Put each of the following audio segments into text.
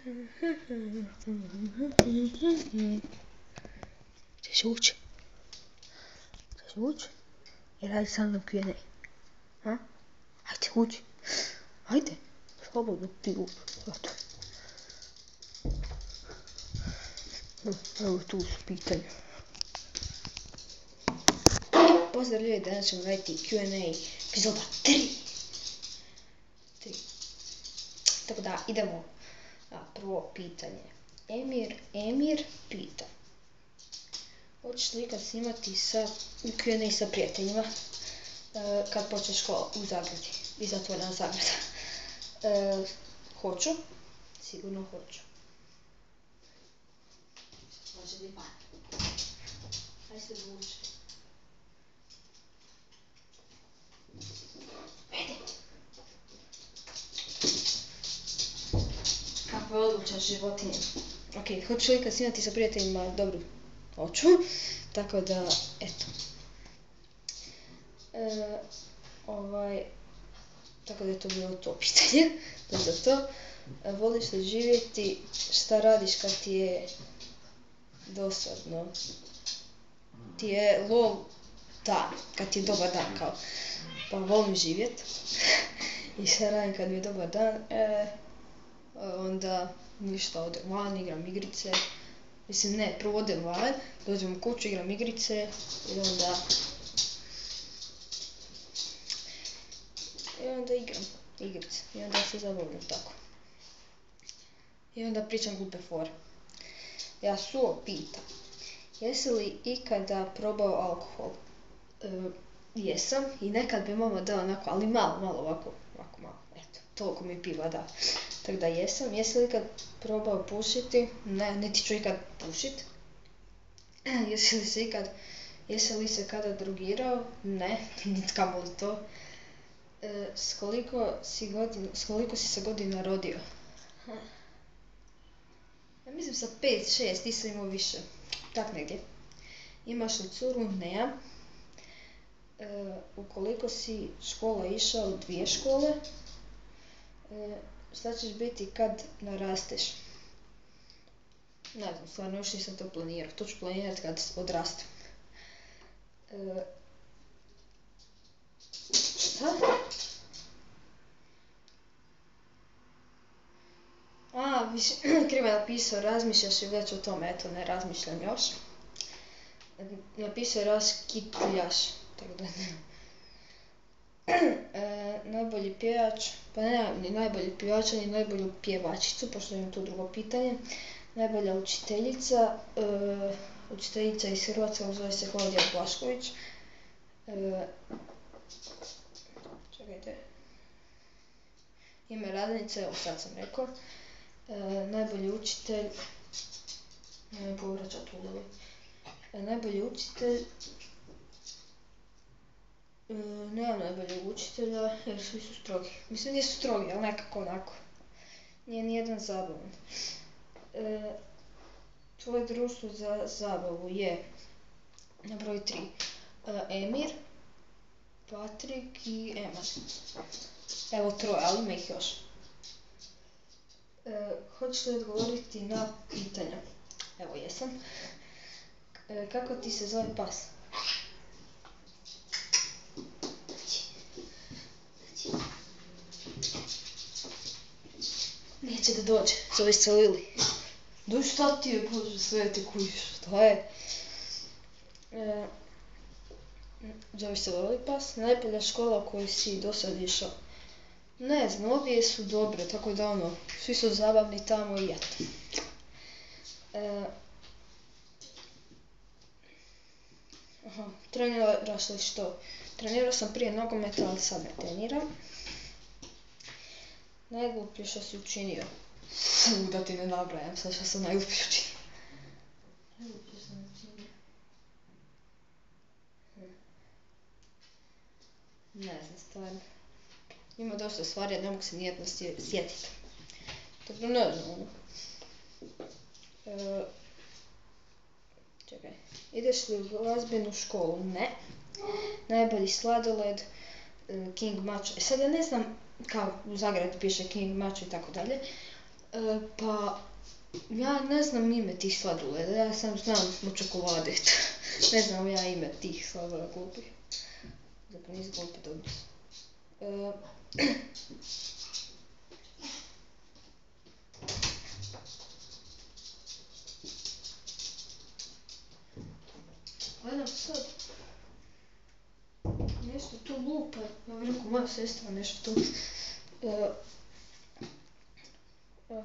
Ćeš ući? Ćeš ući? I radi sa mnom Q&A. Ha? Ajde, uđi. Ajde. Slobodno ti uđi. Eto. Evo tu su pitanja. Pozdrav ljudi, danas ćemo raditi Q&A epizoda 3. Tako da idemo na prvo pitanje. Emir pita. Hoćeš li ikad snimati Q&A sa prijateljima kad počne škola u zagradi i zatvorena zagrada? Hoću, sigurno hoću. Može li pan? Aj se vuče. Kako je odlučan životinje. Ok, hoću li ikad snimati sa prijateljima? Dobro, hoću. Tako da, eto. Tako da je to bilo to pitanje. To za to. Voliš li živjeti? Šta radiš kad ti je dosadno? Ti je lol dan, kad ti je dobar dan kao. Pa volim živjet. I šta radim kad mi je dobar dan? Onda ništa, odem van, igram igrice. Mislim ne, prvo odem van, dođem u kuću, igram igrice i onda igram igrice i onda se zabavljam tako. I onda pričam glupe fore. Jasuo pita, jesi li ikada probao alkohol? Jesam i nekad bi mama dala onako, ali malo ovako malo, eto, toliko mi piva da. Tako da jesam. Jesi li ikad probao pušiti? Ne, niti ću ikad pušit. Jesi li se kada drogirao? Ne, kamo li to. S koliko si se godina rodio? Ja mislim sa 5, 6, ti sam imao više. Tak negdje. Imaš li curu? Nemam. U koliko si škola išao? 2 škole. Šta ćeš biti kad narasteš? Ne znam, stvarno još nisam to planirao. To ću planirati kad odrastem. Šta? Krivo je napisao, razmišljaš li već o tome? Eto, ne razmišljam još. Napisao je raskitljaš, tako da ne. Najbolji pjevač, pa nemam ni najbolji pjevača ni najbolju pjevačicu, pošto imam to drugo pitanje. Najbolja učiteljica, učiteljica iz Hrvatske, zove se Klaudija Blašković. Čekajte. Ime radnice, evo sad sam rekao. Najbolji učitelj, nemoj povraćat u glavi. Najbolji učitelj, nemam najboljeg učitelja jer svi su strogi. Mislim nisu strogi, ali nekako onako. Nije nijedan zabavan. Tvoje društvo za zabavu je na broj 3. Emir, Patrik i Eman. Evo 3, ali ima ih još. Hoćeš li odgovoriti na pitanja? Evo jesam. Kako ti se zove pas? Neće da dođe, zove se Lili. Dođi, šta ti je, Bože sveti, kujiš, šta je? Zove se Lili pas. Najbolja škola u kojoj si do sad išao? Ne znam, obje su dobre, tako da ono, svi su zabavni tamo i eto. Treniraš li što? Trenirao sam prije nogometa, ali sad ne treniram. Najgluplje što si učinio? Da ti ne nabrajam sad što sam najgluplje učinio. Najgluplje sam učinio? Ne znam, stvarno. Ima dosta stvari, a ne mogu se nijedno sjetiti. Dobro, ne znam. Čekaj. Ideš li u glazbenu školu? Ne. Najbolji sladoled, King Macho. Sad ja ne znam, kao u Zagrebu piše King Macho i tako dalje. Pa, ja ne znam ime tih sladoleda, ja sam znam o čokolade. Ne znam ja ime tih sladoleda glupih. Zapravo nisu glupi, dobri su. Gledam sad. Nešto tu lupa, ja bih rekao moja sestra nešto tu.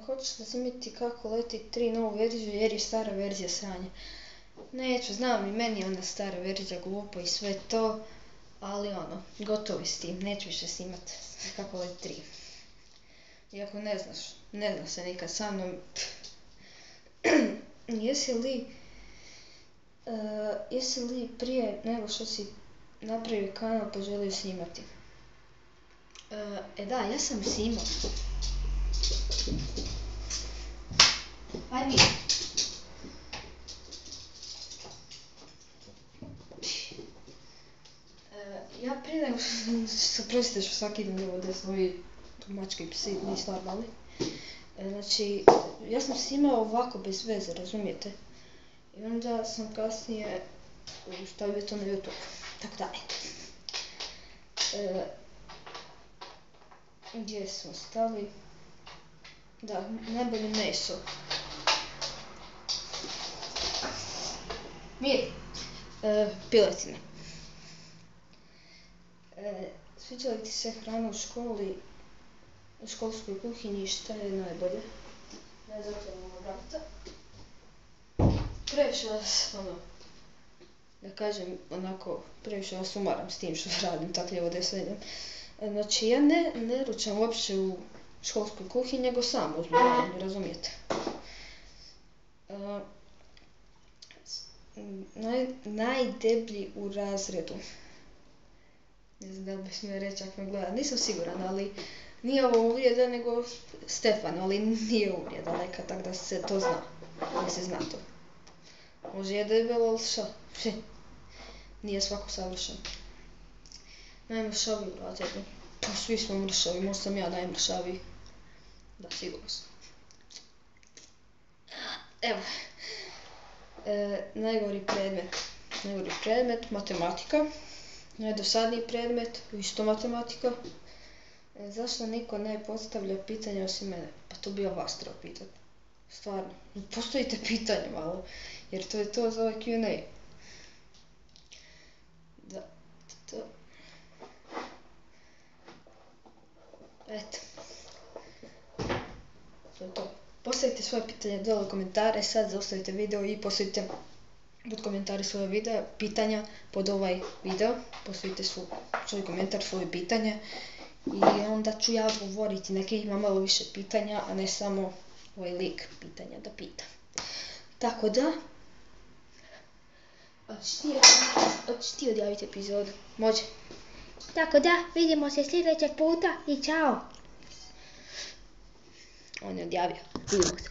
Hoćeš da snimiti kako leti 3 novu verziju jer je stara verzija sranja. Neću, znam i meni je onda stara verzija glupa i sve to, ali gotovo s tim, neću više snimat kako leti 3. Iako ne zna se nikad sa mnom. Jesi li prije nego što si napravio kanal poželio snimati? Da, ja sam snimao. Ajde. Ja prije nego što prostite što svaki dan ovdje svoji mački psi nisu normalni. Znači, ja sam snimao ovako bez veze, razumijete? I onda sam kasnije stavio to na YouTube, tako dalje. Gdje smo stali? Da, najbolje meso. Mir! Piletina. Sviđa li ti se hrana u školi, u školskoj kuhinji, šta je najbolje? Ne zatvorimo vrata. Previše vas, da kažem, previše vas umaram s tim što radim tako lijevo desno. Znači, ja ne ručam uopće u školskoj kuhinji, nego sam uzmem, razumijete. Najdeblji u razredu. Ne znam da li bi smio reći ako me gleda, nisam siguran, ali nije ovo uvreda nego Stefan, ali nije uvreda neka, tako da se to zna, da se zna to. Može je debelo, ali šta? Nije svako savršen. Najmršaviji u razredu. Pa svi smo mršavi, možda sam ja najmršaviji. Da, sigurno sam. Evo. Najgori predmet, matematika. Najdosadniji predmet, isto matematika. Zašto niko ne postavlja pitanja osim mene? Pa to bi ja vas trebao pitati. Stvarno, postavite pitanje malo, jer to je to za ovaj Q&A. Da, to. Eto. To je to. Postavite svoje pitanje dole u komentare, sad zaustavite video i postavite pod komentari svoje pitanja pod ovaj video. Postavite svoj komentar, svoje pitanje i onda ću ja odgovoriti. Neka ima malo više pitanja, a ne samo ovaj lik pitanja da pita. Tako da, hoćeš ti odjaviti epizodu? Može. Tako da, vidimo se sljedećeg puta i čao. On je odjavio. Vidimo se.